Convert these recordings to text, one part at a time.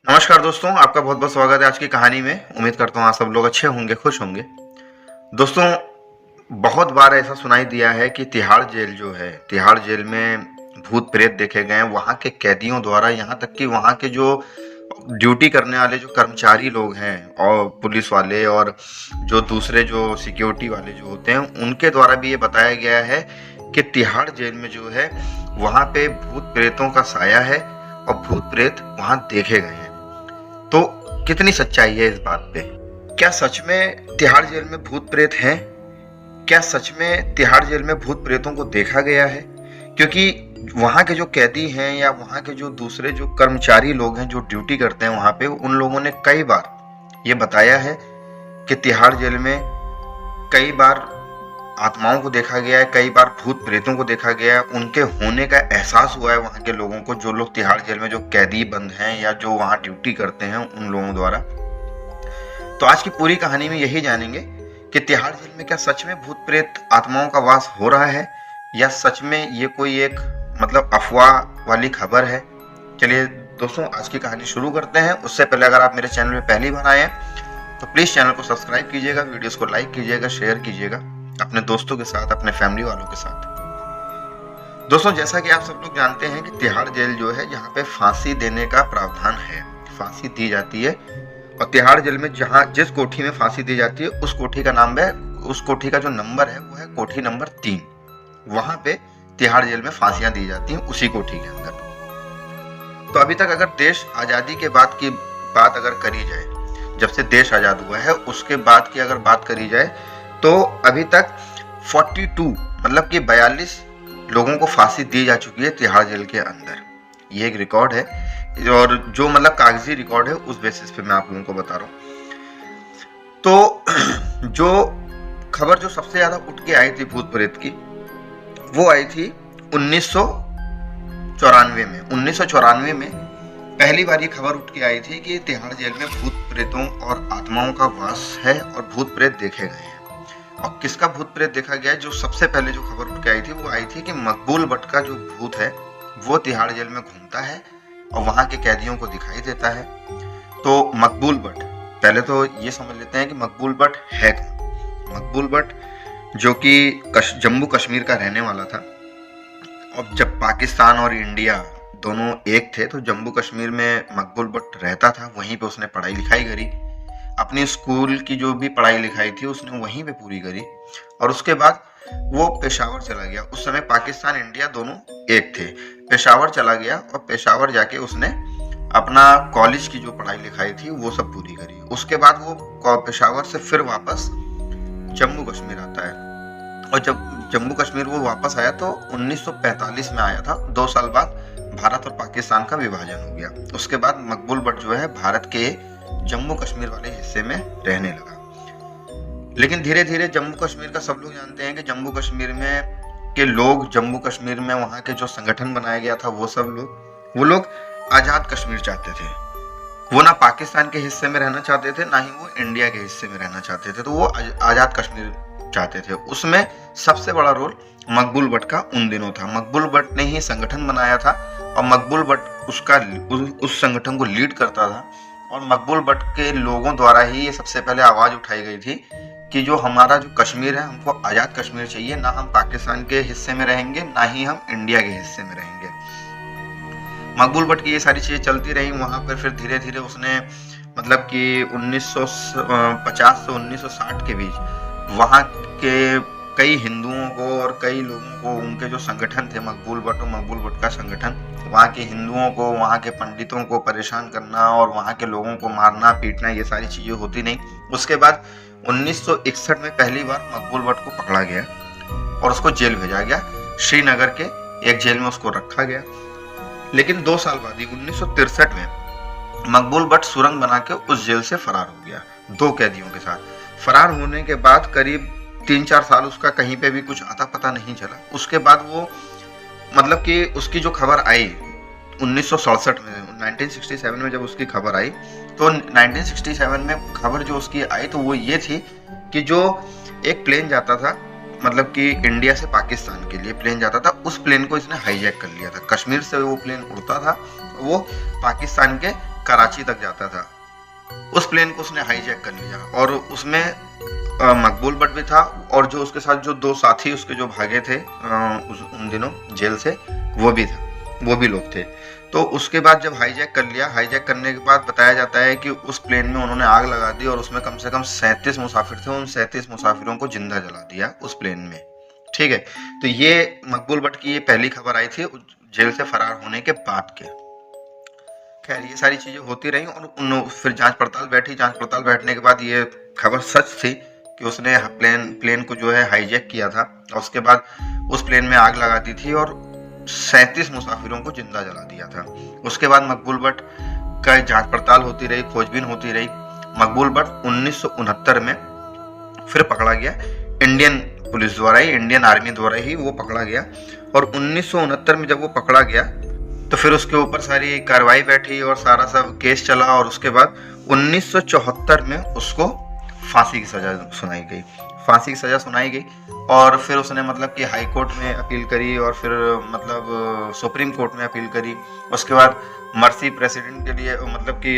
नमस्कार दोस्तों, आपका बहुत बहुत स्वागत है आज की कहानी में। उम्मीद करता हूँ आप सब लोग अच्छे होंगे, खुश होंगे। दोस्तों, बहुत बार ऐसा सुनाई दिया है कि तिहाड़ जेल जो है, तिहाड़ जेल में भूत प्रेत देखे गए हैं वहाँ के कैदियों द्वारा। यहाँ तक कि वहाँ के जो ड्यूटी करने वाले जो कर्मचारी लोग हैं और पुलिस वाले और जो दूसरे जो सिक्योरिटी वाले जो होते हैं, उनके द्वारा भी ये बताया गया है कि तिहाड़ जेल में जो है वहाँ पे भूत प्रेतों का साया है और भूत प्रेत वहाँ देखे गए हैं। तो कितनी सच्चाई है इस बात पे? क्या सच में तिहाड़ जेल में भूत प्रेत हैं? क्या सच में तिहाड़ जेल में भूत प्रेतों को देखा गया है? क्योंकि वहाँ के जो कैदी हैं या वहाँ के जो दूसरे जो कर्मचारी लोग हैं जो ड्यूटी करते हैं वहाँ पे, उन लोगों ने कई बार ये बताया है कि तिहाड़ जेल में कई बार आत्माओं को देखा गया है, कई बार भूत प्रेतों को देखा गया है। उनके होने का एहसास हुआ है वहाँ के लोगों को, जो लोग तिहाड़ जेल में जो कैदी बंद हैं या जो वहाँ ड्यूटी करते हैं उन लोगों द्वारा। तो आज की पूरी कहानी में यही जानेंगे कि तिहाड़ जेल में क्या सच में भूत प्रेत आत्माओं का वास हो रहा है या सच में ये कोई एक अफवाह वाली खबर है। चलिए दोस्तों, आज की कहानी शुरू करते हैं। उससे पहले अगर आप मेरे चैनल में पहली बार आए हैं तो प्लीज चैनल को सब्सक्राइब कीजिएगा, वीडियोस को लाइक कीजिएगा, शेयर कीजिएगा अपने दोस्तों के साथ, अपने फैमिली वालों के साथ। दोस्तों, जैसा कि आप सब लोग जानते हैं कि तिहाड़ जेल जो है, यहाँ पे फांसी देने का प्रावधान है, फांसी दी जाती है। और तिहाड़ जेल में जहाँ जिस कोठी में फांसी दी जाती है उस कोठी का नाम है, उस कोठी का जो नंबर है वो है कोठी नंबर 3। वहां पे तिहाड़ जेल में फांसियां दी जाती हैं, उसी कोठी के अंदर। तो अभी तक अगर देश आजादी के बाद की बात अगर करी जाए, जब से देश आजाद हुआ है उसके बाद की अगर बात करी जाए, तो अभी तक 42 लोगों को फांसी दी जा चुकी है तिहाड़ जेल के अंदर। ये एक रिकॉर्ड है और जो कागजी रिकॉर्ड है उस बेसिस पे मैं आप लोगों को बता रहा हूँ। तो जो खबर जो सबसे ज्यादा उठ के आई थी भूत प्रेत की, वो आई थी 1994 में। 1994 में पहली बार ये खबर उठ के आई थी कि तिहाड़ जेल में भूत प्रेतों और आत्माओं का वास है और भूत प्रेत देखे गए हैं। और किसका भूत प्रेत देखा गया है? जो सबसे पहले जो खबर उठ के आई थी वो आई थी कि मकबूल भट्ट का जो भूत है वो तिहाड़ जेल में घूमता है और वहां के कैदियों को दिखाई देता है। तो मकबूल भट्ट, पहले तो ये समझ लेते हैं कि मकबूल भट्ट है कौन। मकबूल भट्ट जो कि जम्मू कश्मीर का रहने वाला था, और जब पाकिस्तान और इंडिया दोनों एक थे तो जम्मू कश्मीर में मकबूल भट्ट रहता था। वहीं पे उसने पढ़ाई लिखाई करी, अपनी स्कूल की जो भी पढ़ाई लिखाई थी उसने वहीं पे पूरी करी। और उसके बाद वो पेशावर चला गया। उस समय पाकिस्तान इंडिया दोनों एक थे। पेशावर चला गया और पेशावर जाके उसने अपना कॉलेज की जो पढ़ाई लिखाई थी वो सब पूरी करी। उसके बाद वो पेशावर से फिर वापस जम्मू कश्मीर आता है। और जब जम्मू कश्मीर वो वापस आया तो 1945 में आया था। 2 साल बाद भारत और पाकिस्तान का विभाजन हो गया। उसके बाद मकबूल भट्ट जो है भारत के जम्मू कश्मीर वाले हिस्से में रहने लगा। लेकिन धीरे धीरे जम्मू कश्मीर का सब लोग जानते हैं कि जम्मू कश्मीर में के लोग, जम्मू कश्मीर में वहाँ के जो संगठन बनाया गया था वो लोग आजाद कश्मीर चाहते थे। वो ना पाकिस्तान के हिस्से में रहना चाहते थे, ना ही वो इंडिया के हिस्से में रहना चाहते थे। तो वो आजाद कश्मीर चाहते थे। उसमें सबसे बड़ा रोल मकबूल भट्ट का उन दिनों था। मकबूल भट्ट ने ही संगठन बनाया था और मकबूल भट्ट उस संगठन को लीड करता था। और मकबूल भट्ट के लोगों द्वारा ही ये सबसे पहले आवाज उठाई गई थी कि जो हमारा जो कश्मीर है, हमको आजाद कश्मीर चाहिए, ना हम पाकिस्तान के हिस्से में रहेंगे ना ही हम इंडिया के हिस्से में रहेंगे। मकबूल भट्ट की ये सारी चीजें चलती रही वहां पर। फिर धीरे धीरे उसने कि 1950 से 1960 के बीच वहां के कई हिंदुओं को और कई लोगों को, उनके जो संगठन थे मकबूल भट्ट और मकबूल भट्ट का संगठन, वहाँ के हिंदुओं को, वहाँ के पंडितों को परेशान करना और वहाँ के लोगों को मारना पीटना, ये सारी चीजें होती नहीं। उसके बाद 1961 में पहली बार मकबूल भट्ट को पकड़ा गया और उसको जेल भेजा गया। श्रीनगर के एक जेल में उसको रखा गया। लेकिन 2 साल बाद ही 1963 में मकबूल भट्ट सुरंग बना के उस जेल से फरार हो गया 2 कैदियों के साथ। फरार होने के बाद करीब 3-4 साल उसका कहीं पे भी कुछ आता पता नहीं चला। उसके बाद वो कि उसकी जो खबर आई 1967 में, 1967 में जब उसकी खबर आई, तो 1967 में खबर जो उसकी आई तो वो ये थी कि जो एक प्लेन जाता था, कि इंडिया से पाकिस्तान के लिए प्लेन जाता था, उस प्लेन को इसने हाईजैक कर लिया था। कश्मीर से वो प्लेन उड़ता था, वो पाकिस्तान के कराची तक जाता था। उस प्लेन को उसने हाईजैक कर लिया और उसमें मकबूल भट्ट भी था और जो उसके साथ जो 2 साथी उसके जो भागे थे उन दिनों जेल से, वो भी लोग थे। तो उसके बाद जब हाईजैक कर लिया, हाईजैक करने के बाद बताया जाता है कि उस प्लेन में उन्होंने आग लगा दी और उसमें कम से कम 37 मुसाफिर थे। उन 37 मुसाफिरों को जिंदा जला दिया उस प्लेन में। ठीक है, तो ये मकबूल भट्ट की ये पहली खबर आई थी जेल से फरार होने के बाद के। खैर ये सारी चीजें होती रही और फिर जांच पड़ताल बैठने के बाद ये खबर सच थी कि उसने प्लेन को जो है हाईजैक किया था और उसके बाद उस प्लेन में आग लगा दी थी और 37 मुसाफिरों को जिंदा जला दिया था। उसके बाद मकबूल भट्ट का जांच पड़ताल होती रही, खोजबीन होती रही। मकबूल भट्ट 1969 में फिर पकड़ा गया, इंडियन पुलिस द्वारा ही, इंडियन आर्मी द्वारा ही वो पकड़ा गया। और 1969 में जब वो पकड़ा गया तो फिर उसके ऊपर सारी कार्रवाई बैठी और सारा सब केस चला और उसके बाद 1974 में उसको फांसी की सजा सुनाई गई और फिर उसने मतलब कि हाई कोर्ट में अपील करी और फिर मतलब सुप्रीम कोर्ट में अपील करी। उसके बाद मर्सी प्रेसिडेंट के लिए मतलब कि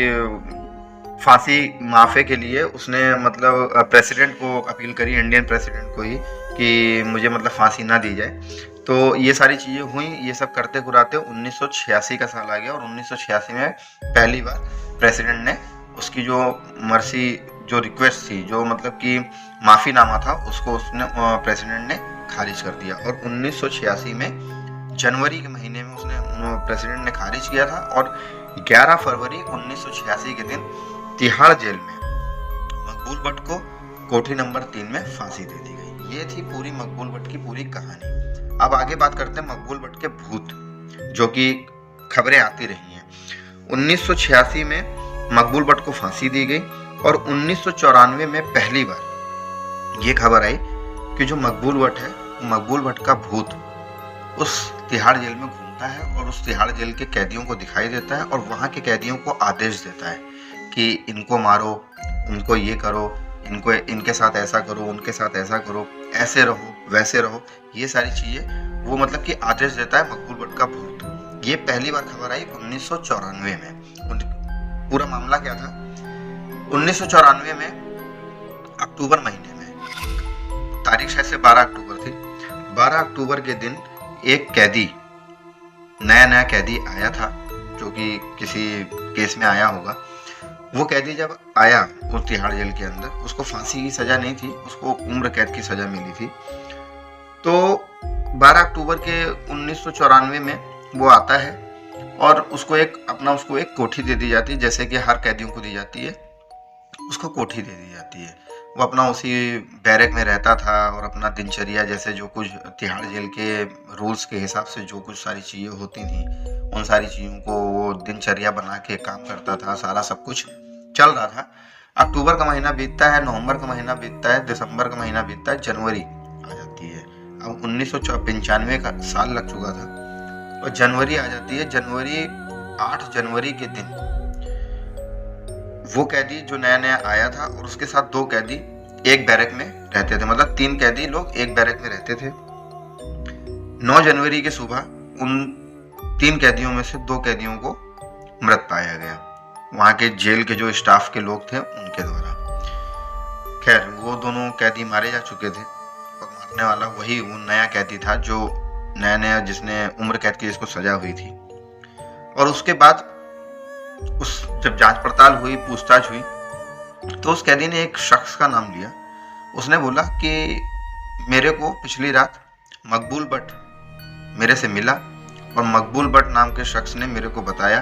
फांसी माफे के लिए उसने मतलब प्रेसिडेंट को अपील करी, इंडियन प्रेसिडेंट को ही, कि मुझे मतलब फांसी ना दी जाए। तो ये सारी चीज़ें हुई। ये सब करते कराते 1986 का साल आ गया और 1986 में पहली बार प्रेसिडेंट ने उसकी जो मर्सी जो रिक्वेस्ट थी, जो मतलब कि माफ़ीनामा था, उसको उसने प्रेसिडेंट ने खारिज कर दिया। और 1986 में जनवरी के महीने में उसने प्रेसिडेंट ने खारिज किया था और 11 फरवरी 1986 के दिन तिहाड़ जेल में मकबूल भट्ट को कोठी नंबर 3 में फांसी दे दी गई। ये थी पूरी मकबूल भट्ट की पूरी कहानी। अब आगे बात करते हैं मकबूल भट्ट के भूत, जो कि खबरें आती रही हैं। 1986 में मकबूल भट्ट को फांसी दी गई और 1994 में पहली बार ये खबर आई कि जो मकबूल भट्ट है, मकबूल भट्ट का भूत उस तिहाड़ जेल में घूमता है और उस तिहाड़ जेल के कैदियों को दिखाई देता है और वहाँ के कैदियों को आदेश देता है कि इनको मारो, उनको ये करो, इनके साथ ऐसा करो, उनके साथ ऐसा करो, ऐसे रहो, वैसे रहो। ये सारी चीजें वो मतलब कि आदेश देता है मकबूल भट्ट का भूत। ये पहली बार खबर आई 1994 में। पूरा मामला क्या था? 1994 में अक्टूबर महीने में, तारीख शायद से 12 अक्टूबर थी। 12 अक्टूबर के दिन एक कैदी, नया कैदी आया था, जो कि किसी केस में आया होगा। वो कैदी जब आया उस तिहाड़ जेल के अंदर, उसको फांसी की सजा नहीं थी, उसको उम्र कैद की सजा मिली थी। तो 12 अक्टूबर के 1994 में वो आता है और उसको एक कोठी दे दी जाती है, जैसे कि हर कैदियों को दी जाती है, उसको कोठी दे दी जाती है। वो अपना उसी बैरक में रहता था और अपना दिनचर्या, जैसे जो कुछ तिहाड़ जेल के रूल्स के हिसाब से जो कुछ सारी चीज़ें होती थी, उन सारी चीज़ों को वो दिनचर्या बना के काम करता था। सारा सब कुछ चल रहा था। अक्टूबर का महीना बीतता है, नवंबर का महीना बीतता है, दिसंबर का महीना बीतता है, जनवरी आ जाती है। अब 1995 का साल लग चुका था और जनवरी आ जाती है। 8 जनवरी के दिन वो कैदी जो नया आया था और उसके साथ 2 कैदी एक बैरक में रहते थे, मतलब 3 कैदी लोग एक बैरक में रहते थे। 9 जनवरी की सुबह उन 3 कैदियों में से 2 कैदियों को मृत पाया गया, वहाँ के जेल के जो स्टाफ के लोग थे उनके द्वारा। खैर वो दोनों कैदी मारे जा चुके थे और मारने वाला वही वो नया कैदी था जो नया जिसने उम्र कैद की, जिसको सजा हुई थी। और उसके बाद जब जांच पड़ताल हुई, पूछताछ हुई, तो उस कैदी ने एक शख्स का नाम लिया। उसने बोला कि मेरे को पिछली रात मकबूल भट्ट मेरे से मिला और मकबूल भट्ट नाम के शख्स ने मेरे को बताया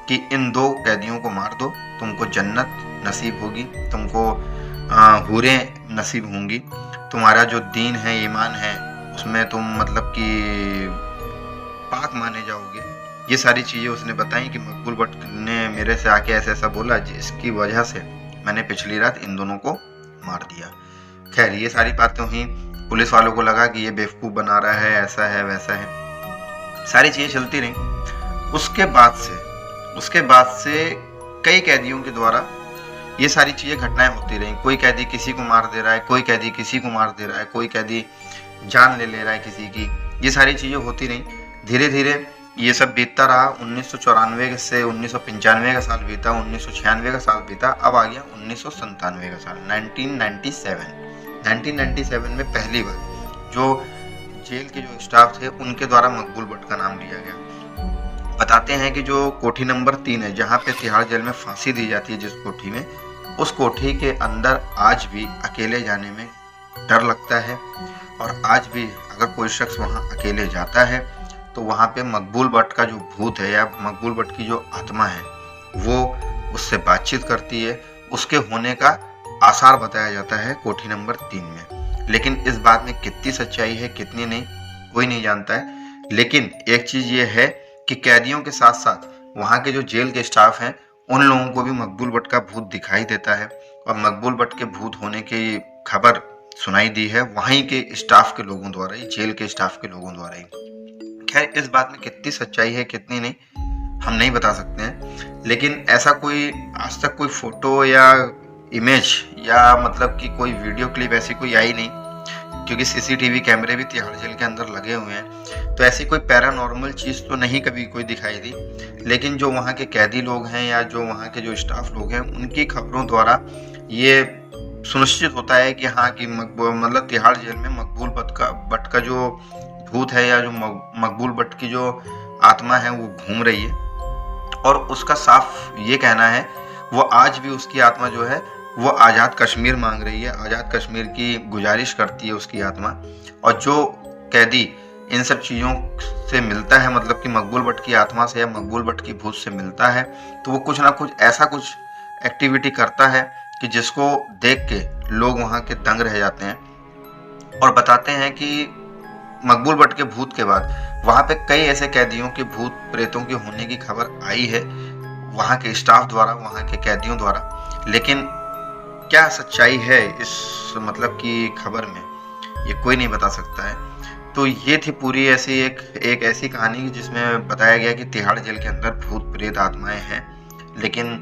कि इन 2 कैदियों को मार दो, तुमको जन्नत नसीब होगी, तुमको हूरें नसीब होंगी, तुम्हारा जो दीन है, ईमान है, उसमें तुम मतलब कि पाक माने जाओगे। ये सारी चीज़ें उसने बताई कि मकबूल भट्ट ने मेरे से आके ऐसा बोला, जिसकी वजह से मैंने पिछली रात इन दोनों को मार दिया। खैर ये सारी बातें हुई, पुलिस वालों को लगा कि ये बेवकूफ़ बना रहा है, ऐसा है वैसा है, सारी चीज़ें चलती रहीं। उसके बाद से कई कैदियों के द्वारा ये सारी चीज़ें घटनाएं होती रहीं। कोई कैदी किसी को मार दे रहा है, कोई कैदी किसी को मार दे रहा है, कोई कैदी जान ले रहा है किसी की। ये सारी चीज़ें होती रहीं। धीरे धीरे ये सब बीतता रहा। 1994 से 1995 का साल बीता, 1996 का साल बीता, अब आ गया 1997 का साल, 1997 में पहली बार जो जेल के जो स्टाफ थे उनके द्वारा मकबूल भट्ट का नाम लिया गया। बताते हैं कि जो कोठी नंबर 3 है, जहाँ पे तिहाड़ जेल में फांसी दी जाती है, जिस कोठी में, उस कोठी के अंदर आज भी अकेले जाने में डर लगता है। और आज भी अगर कोई शख्स वहाँ अकेले जाता है तो वहाँ पे मकबूल भट्ट का जो भूत है या मकबूल भट्ट की जो आत्मा है वो उससे बातचीत करती है। उसके होने का आसार बताया जाता है कोठी नंबर 3 में। लेकिन इस बात में कितनी सच्चाई है कितनी नहीं, कोई नहीं जानता है। लेकिन एक चीज़ ये है कि कैदियों के साथ साथ वहाँ के जो जेल के स्टाफ हैं उन लोगों को भी मकबूल भट्ट का भूत दिखाई देता है और मकबूल भट्ट के भूत होने की खबर सुनाई दी है वहीं के स्टाफ के लोगों द्वारा ही, जेल के स्टाफ के लोगों द्वारा ही। खैर, इस बात में कितनी सच्चाई है कितनी नहीं हम नहीं बता सकते हैं। लेकिन ऐसा कोई आज तक कोई फोटो या इमेज या मतलब कि कोई वीडियो क्लिप ऐसी कोई आई नहीं, क्योंकि सीसीटीवी कैमरे भी तिहाड़ जेल के अंदर लगे हुए हैं। तो ऐसी कोई पैरानॉर्मल चीज़ तो नहीं कभी कोई दिखाई दी। लेकिन जो वहाँ के कैदी लोग हैं या जो वहाँ के जो स्टाफ लोग हैं उनकी खबरों द्वारा ये सुनिश्चित होता है कि हाँ कि मतलब तिहाड़ जेल में मकबूल भट्ट का जो भूत है या जो मकबूल भट्ट की जो आत्मा है वो घूम रही है। और उसका साफ ये कहना है वो आज भी उसकी आत्मा जो है वो आज़ाद कश्मीर मांग रही है, आज़ाद कश्मीर की गुजारिश करती है उसकी आत्मा। और जो कैदी इन सब चीज़ों से मिलता है, मतलब कि मकबूल भट्ट की आत्मा से या मकबूल भट्ट की भूत से मिलता है, तो वो कुछ ना कुछ ऐसा कुछ एक्टिविटी करता है कि जिसको देख के लोग वहाँ के दंग रह जाते हैं। और बताते हैं कि मकबूल भट्ट के भूत के बाद वहाँ पे कई ऐसे कैदियों के भूत प्रेतों के होने की खबर आई है वहाँ के स्टाफ द्वारा, वहाँ के कैदियों द्वारा। लेकिन क्या सच्चाई है इस मतलब की खबर में, ये कोई नहीं बता सकता है। तो ये थी पूरी ऐसी एक ऐसी कहानी जिसमें बताया गया कि तिहाड़ जेल के अंदर भूत प्रेत आत्माएं हैं। लेकिन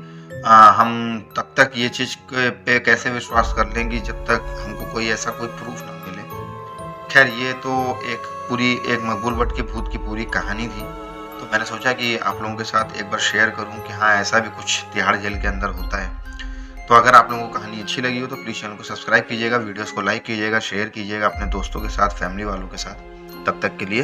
हम तब तक ये चीज़ पे कैसे विश्वास कर लेंगे जब तक हमको कोई ऐसा कोई प्रूफ ना मिले। खैर, ये तो एक मकबूल भट्ट के भूत की पूरी कहानी थी। तो मैंने सोचा कि आप लोगों के साथ एक बार शेयर करूं कि हाँ, ऐसा भी कुछ तिहाड़ जेल के अंदर होता है। तो अगर आप लोगों को कहानी अच्छी लगी हो तो प्लीज़ चैनल को सब्सक्राइब कीजिएगा, वीडियोस को लाइक कीजिएगा, शेयर कीजिएगा अपने दोस्तों के साथ, फैमिली वालों के साथ। तब तक के लिए